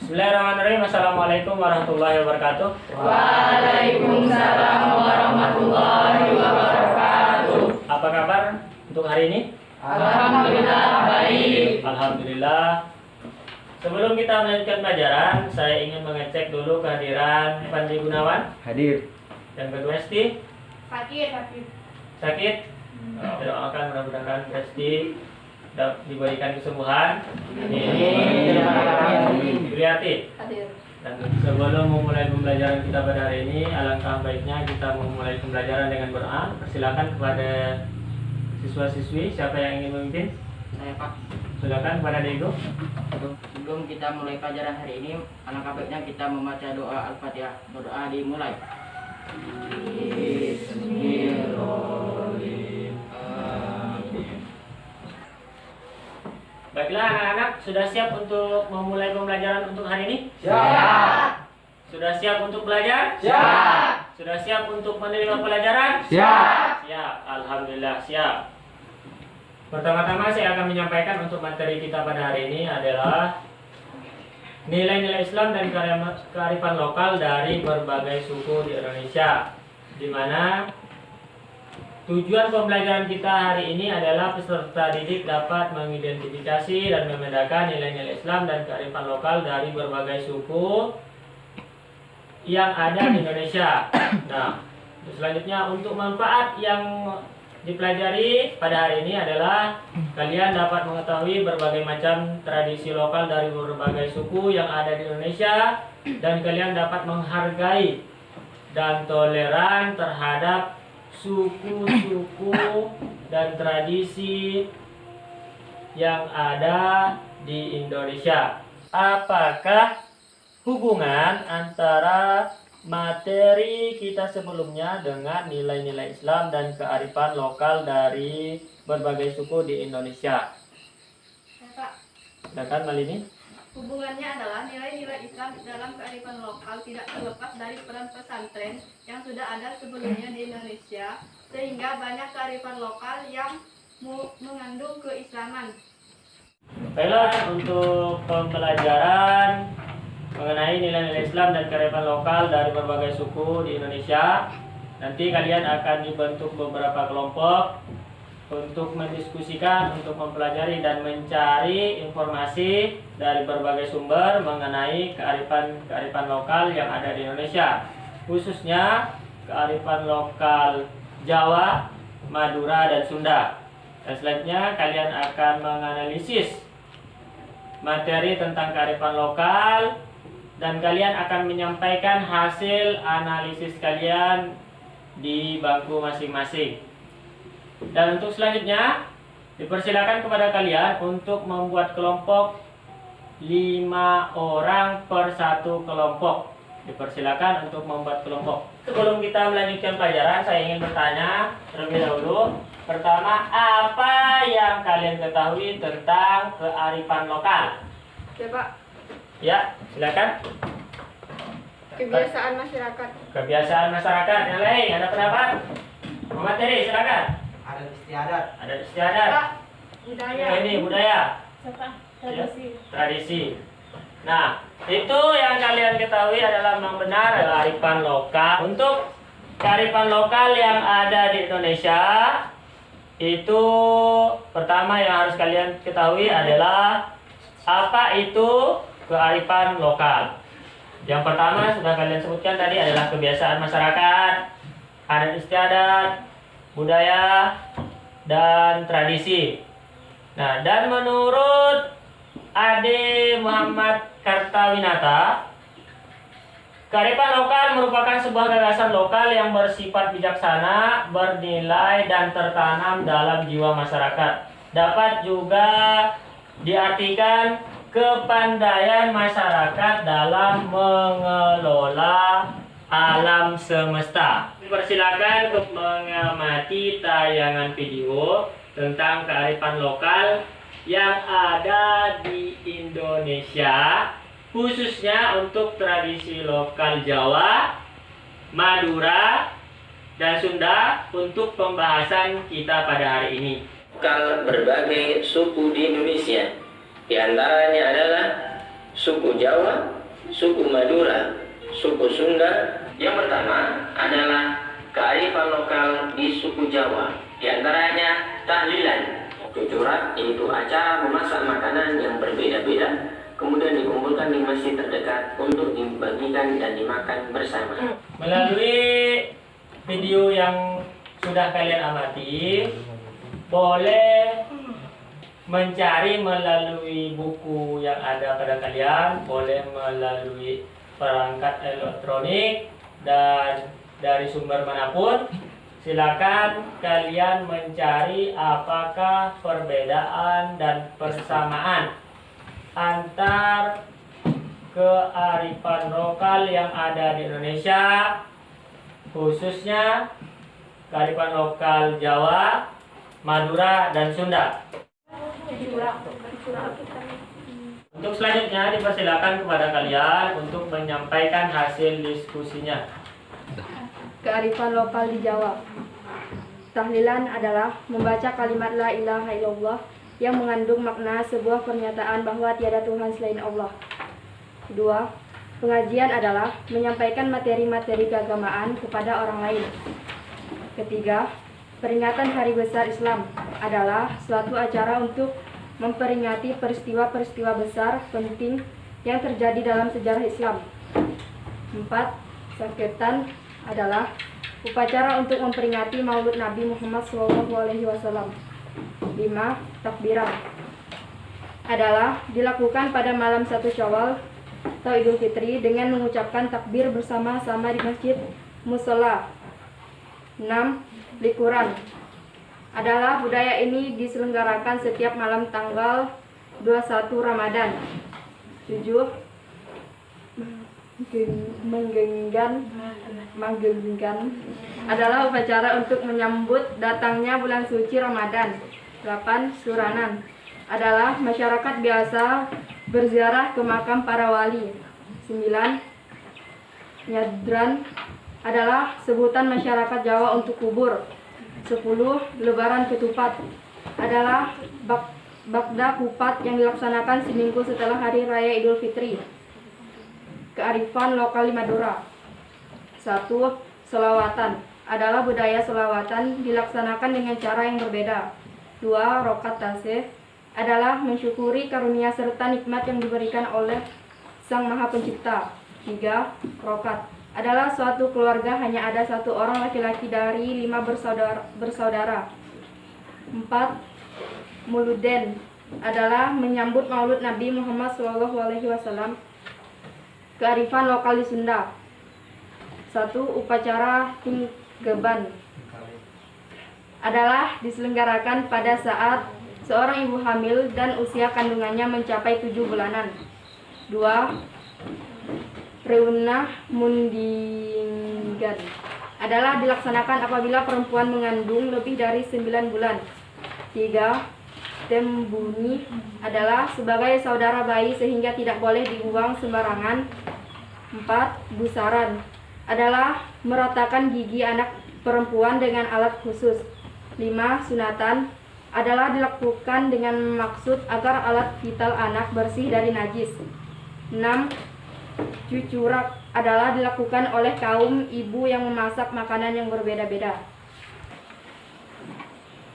Bismillahirrahmanirrahim. Assalamualaikum warahmatullahi wabarakatuh. Waalaikumsalam warahmatullahi wabarakatuh. Apa kabar untuk hari ini? Alhamdulillah baik. Alhamdulillah. Sebelum kita melanjutkan pelajaran, saya ingin mengecek dulu kehadiran Panji Gunawan. Hadir. Dan kedua Resti. Sakit? Kita doakan mudah-mudahan Resti diberikan kesembuhan. Juliati. Dan sebelum memulai pembelajaran kita pada hari ini, alangkah baiknya kita memulai pembelajaran dengan berdoa. Persilakan kepada siswa-siswi, siapa yang ingin memimpin? Saya Pak. Silakan kepada Diego. Sebelum kita mulai pelajaran hari ini, alangkah baiknya kita membaca doa Al-Fatihah. Berdoa dimulai. Bismillahirrahmanirrahim. Baiklah anak-anak, sudah siap untuk memulai pembelajaran untuk hari ini? Siap. Sudah siap untuk belajar? Siap. Sudah siap untuk menerima pelajaran? Siap. Siap, alhamdulillah siap. Pertama-tama saya akan menyampaikan untuk materi kita pada hari ini adalah nilai-nilai Islam dan kearifan lokal dari berbagai suku di Indonesia, di mana tujuan pembelajaran kita hari ini adalah peserta didik dapat mengidentifikasi dan membedakan nilai-nilai Islam dan kearifan lokal dari berbagai suku yang ada di Indonesia. Nah, selanjutnya untuk manfaat yang dipelajari pada hari ini adalah kalian dapat mengetahui berbagai macam tradisi lokal dari berbagai suku yang ada di Indonesia, dan kalian dapat menghargai dan toleran terhadap suku-suku dan tradisi yang ada di Indonesia. Apakah hubungan antara materi kita sebelumnya dengan nilai-nilai Islam dan kearifan lokal dari berbagai suku di Indonesia? Pak, Silakan Malini. hubungannya adalah nilai-nilai Islam dalam kearifan lokal tidak terlepas dari peran pesantren yang sudah ada sebelumnya di Indonesia, sehingga banyak kearifan lokal yang mengandung keislaman. Baiklah, untuk pembelajaran mengenai nilai-nilai Islam dan kearifan lokal dari berbagai suku di Indonesia, nanti kalian akan dibentuk beberapa kelompok untuk mendiskusikan, untuk mempelajari dan mencari informasi dari berbagai sumber mengenai kearifan lokal yang ada di Indonesia, khususnya kearifan lokal Jawa, Madura, dan Sunda. Dan selanjutnya kalian akan menganalisis materi tentang kearifan lokal, dan kalian akan menyampaikan hasil analisis kalian di bangku masing-masing. Dan untuk selanjutnya dipersilakan kepada kalian untuk membuat kelompok 5 orang per satu kelompok. Dipersilakan untuk membuat kelompok. Sebelum kita melanjutkan pelajaran, saya ingin bertanya terlebih dahulu. Pertama, apa yang kalian ketahui tentang kearifan lokal? Ya Pak, Ya, silakan. kebiasaan masyarakat. Kebiasaan masyarakat. Yang lain ada pendapat? Materi, silakan. Ada istiadat. Ada istiadat. Pak, budaya. Ini budaya. Tradisi. Tradisi. Nah, itu yang kalian ketahui adalah memang benar kearifan lokal. Untuk kearifan lokal yang ada di Indonesia, itu pertama yang harus kalian ketahui adalah apa itu kearifan lokal. Yang pertama sudah kalian sebutkan tadi adalah kebiasaan masyarakat, adat istiadat, budaya, dan tradisi. Nah, dan menurut Ade Muhammad Kartawinata, kearifan lokal merupakan sebuah gagasan lokal yang bersifat bijaksana, bernilai, dan tertanam dalam jiwa masyarakat. Dapat juga diartikan kepandaian masyarakat dalam mengelola alam semesta. Persilakan untuk mengamati tayangan video tentang kearifan lokal yang ada di Indonesia, khususnya untuk tradisi lokal Jawa, Madura, dan Sunda untuk pembahasan kita pada hari ini. Lokal berbagai suku di Indonesia. Di antaranya adalah suku Jawa, suku Madura, suku Sunda. Yang pertama adalah kearifan lokal di suku Jawa. Di antaranya tahlilan. Cucurak yaitu acara memasak makanan yang berbeda-beda, kemudian dikumpulkan di masjid terdekat untuk dibagikan dan dimakan bersama. Melalui video yang sudah kalian amati, boleh mencari melalui buku yang ada pada kalian, boleh melalui perangkat elektronik, dan dari sumber manapun. Silakan kalian mencari apakah perbedaan dan persamaan antar kearifan lokal yang ada di Indonesia, khususnya kearifan lokal Jawa, Madura, dan Sunda. Untuk selanjutnya dipersilakan kepada kalian untuk menyampaikan hasil diskusinya. Kearifan lokal di Jawa. Tahlilan adalah membaca kalimat la ilaha illallah yang mengandung makna sebuah pernyataan bahwa tiada Tuhan selain Allah. Kedua, pengajian adalah menyampaikan materi-materi keagamaan kepada orang lain. Ketiga, peringatan Hari Besar Islam adalah suatu acara untuk memperingati peristiwa-peristiwa besar penting yang terjadi dalam sejarah Islam. 4. Saketan adalah upacara untuk memperingati Maulid Nabi Muhammad SAW. 5. Takbiran adalah dilakukan pada malam 1 Syawal atau Idul Fitri dengan mengucapkan takbir bersama-sama di masjid musola. 6. Likuran adalah budaya ini diselenggarakan setiap malam tanggal 21 Ramadan. 7. Manggengan adalah upacara untuk menyambut datangnya bulan suci Ramadan. 8. Suranan adalah masyarakat biasa berziarah ke makam para wali. 9. Nyadran adalah sebutan masyarakat Jawa untuk kubur. 10. Lebaran ketupat adalah bakda kupat yang dilaksanakan seminggu setelah hari raya Idul Fitri. Kearifan lokal di Madura. 1. Selawatan adalah budaya selawatan dilaksanakan dengan cara yang berbeda. 2. Rokat tasih adalah mensyukuri karunia serta nikmat yang diberikan oleh Sang Maha Pencipta. 3. Rokat adalah suatu keluarga hanya ada satu orang laki-laki dari 5 bersaudara. 4. Muluden adalah menyambut Maulid Nabi Muhammad SAW. Kearifan lokal di Sunda. 1. Upacara Tingkeban adalah diselenggarakan pada saat seorang ibu hamil dan usia kandungannya mencapai 7 bulanan. 2. Reunah Mundingan adalah dilaksanakan apabila perempuan mengandung lebih dari 9 bulan. 3. Tembuni adalah sebagai saudara bayi sehingga tidak boleh dibuang sembarangan. 4. Busaran adalah meratakan gigi anak perempuan dengan alat khusus. 5. Sunatan adalah dilakukan dengan maksud agar alat vital anak bersih dari najis. 6. Cucurak adalah dilakukan oleh kaum ibu yang memasak makanan yang berbeda-beda.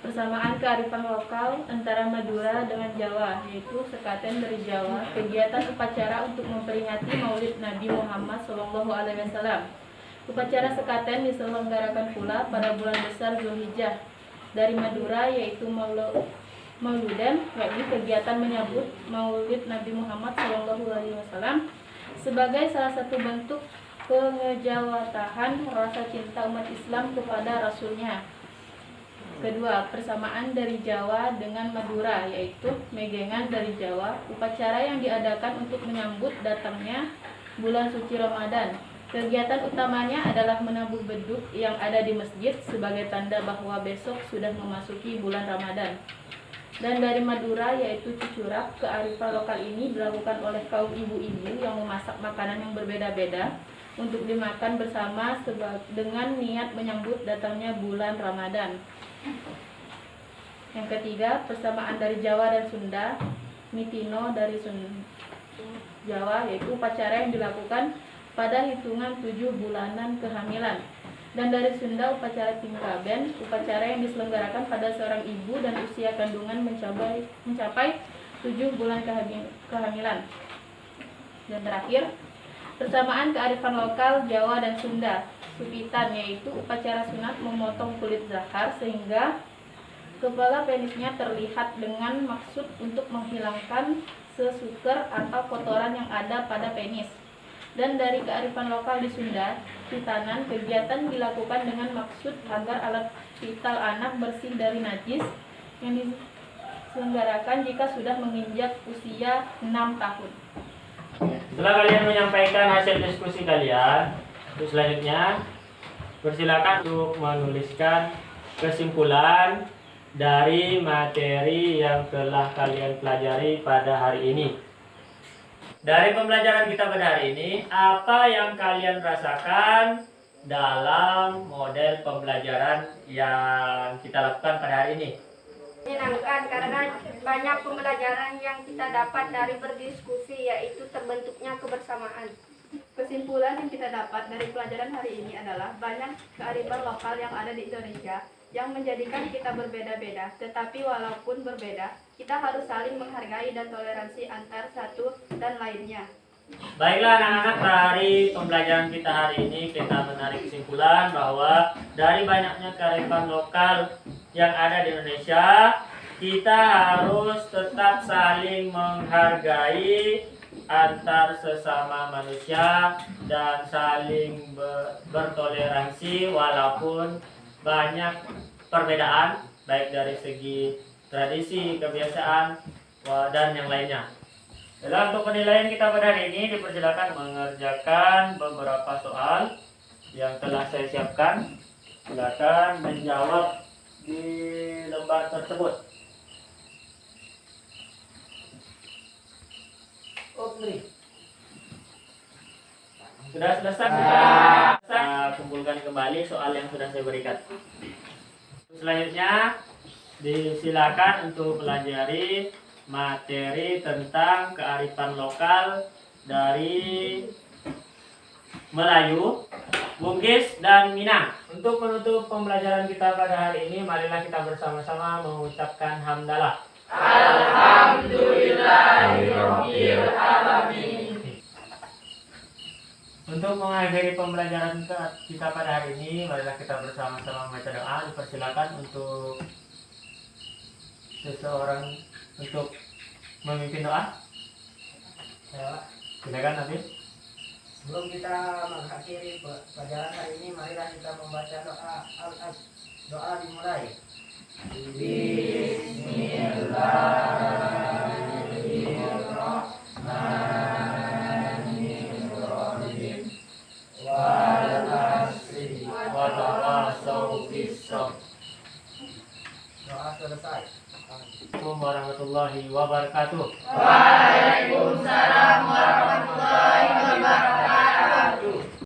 Persamaan kearifan lokal antara Madura dengan Jawa, yaitu sekaten dari Jawa, kegiatan upacara untuk memperingati Maulid Nabi Muhammad SAW. Upacara sekaten diselenggarakan pula pada bulan besar Zulhijjah. Dari Madura yaitu Mauludan, yakni kegiatan menyambut Maulid Nabi Muhammad SAW sebagai salah satu bentuk pengejawatahan rasa cinta umat Islam kepada Rasulnya. Kedua, persamaan dari Jawa dengan Madura, yaitu megengan dari Jawa, upacara yang diadakan untuk menyambut datangnya bulan suci Ramadan. Kegiatan utamanya adalah menabuh beduk yang ada di masjid sebagai tanda bahwa besok sudah memasuki bulan Ramadan. Dan dari Madura, yaitu cucurak, kearifan lokal ini dilakukan oleh kaum ibu-ibu yang memasak makanan yang berbeda-beda untuk dimakan bersama dengan niat menyambut datangnya bulan Ramadan. Yang ketiga, persamaan dari Jawa dan Sunda, mitino dari Sunda. Jawa, yaitu upacara yang dilakukan pada hitungan 7 bulanan kehamilan. Dan dari Sunda, upacara tingkaben, upacara yang diselenggarakan pada seorang ibu dan usia kandungan mencapai 7 bulan kehamilan. Dan terakhir, persamaan kearifan lokal Jawa dan Sunda, supitan, yaitu upacara sunat memotong kulit zahar sehingga kepala penisnya terlihat dengan maksud untuk menghilangkan sesuker atau kotoran yang ada pada penis. Dan dari kearifan lokal di Sunda, khitanan, kegiatan dilakukan dengan maksud agar alat vital anak bersih dari najis yang diselenggarakan jika sudah menginjak usia 6 tahun. Setelah kalian menyampaikan hasil diskusi kalian, selanjutnya persilakan untuk menuliskan kesimpulan dari materi yang telah kalian pelajari pada hari ini. Dari pembelajaran kita pada hari ini, apa yang kalian rasakan dalam model pembelajaran yang kita lakukan pada hari ini? Menyenangkan karena banyak pembelajaran yang kita dapat dari berdiskusi, yaitu terbentuknya kebersamaan. Kesimpulan yang kita dapat dari pelajaran hari ini adalah banyak kearifan lokal yang ada di Indonesia yang menjadikan kita berbeda-beda, tetapi walaupun berbeda, kita harus saling menghargai dan toleransi antar satu dan lainnya. Baiklah anak-anak, dari pembelajaran kita hari ini kita menarik kesimpulan bahwa dari banyaknya kearifan lokal yang ada di Indonesia, kita harus tetap saling menghargai antar sesama manusia dan saling bertoleransi walaupun banyak perbedaan baik dari segi tradisi, kebiasaan, dan yang lainnya. Dalam untuk penilaian kita pada hari ini dipersilakan mengerjakan beberapa soal yang telah saya siapkan. Silakan menjawab di lembar tersebut. Sudah selesai? Kita kumpulkan kembali soal yang sudah saya berikan. Selanjutnya disilakan untuk pelajari materi tentang kearifan lokal dari Melayu, Bugis, dan Minang. Untuk menutup pembelajaran kita pada hari ini, marilah kita bersama-sama mengucapkan hamdalah. Alhamdulillahirabbil alamin. Untuk mengakhiri pembelajaran kita pada hari ini, marilah kita bersama-sama membaca doa. Dipersilakan untuk seseorang untuk memimpin doa. Ya, silakan Nabi. Sebelum kita mengakhiri pelajaran hari ini, marilah kita membaca doa doa dimulai. Bismillahirrahmanirrahim. Wal asri wa tawassaw bis sabr. Doa selesai. Assalamualaikum warahmatullahi wabarakatuh. Waalaikumsalam warahmatullahi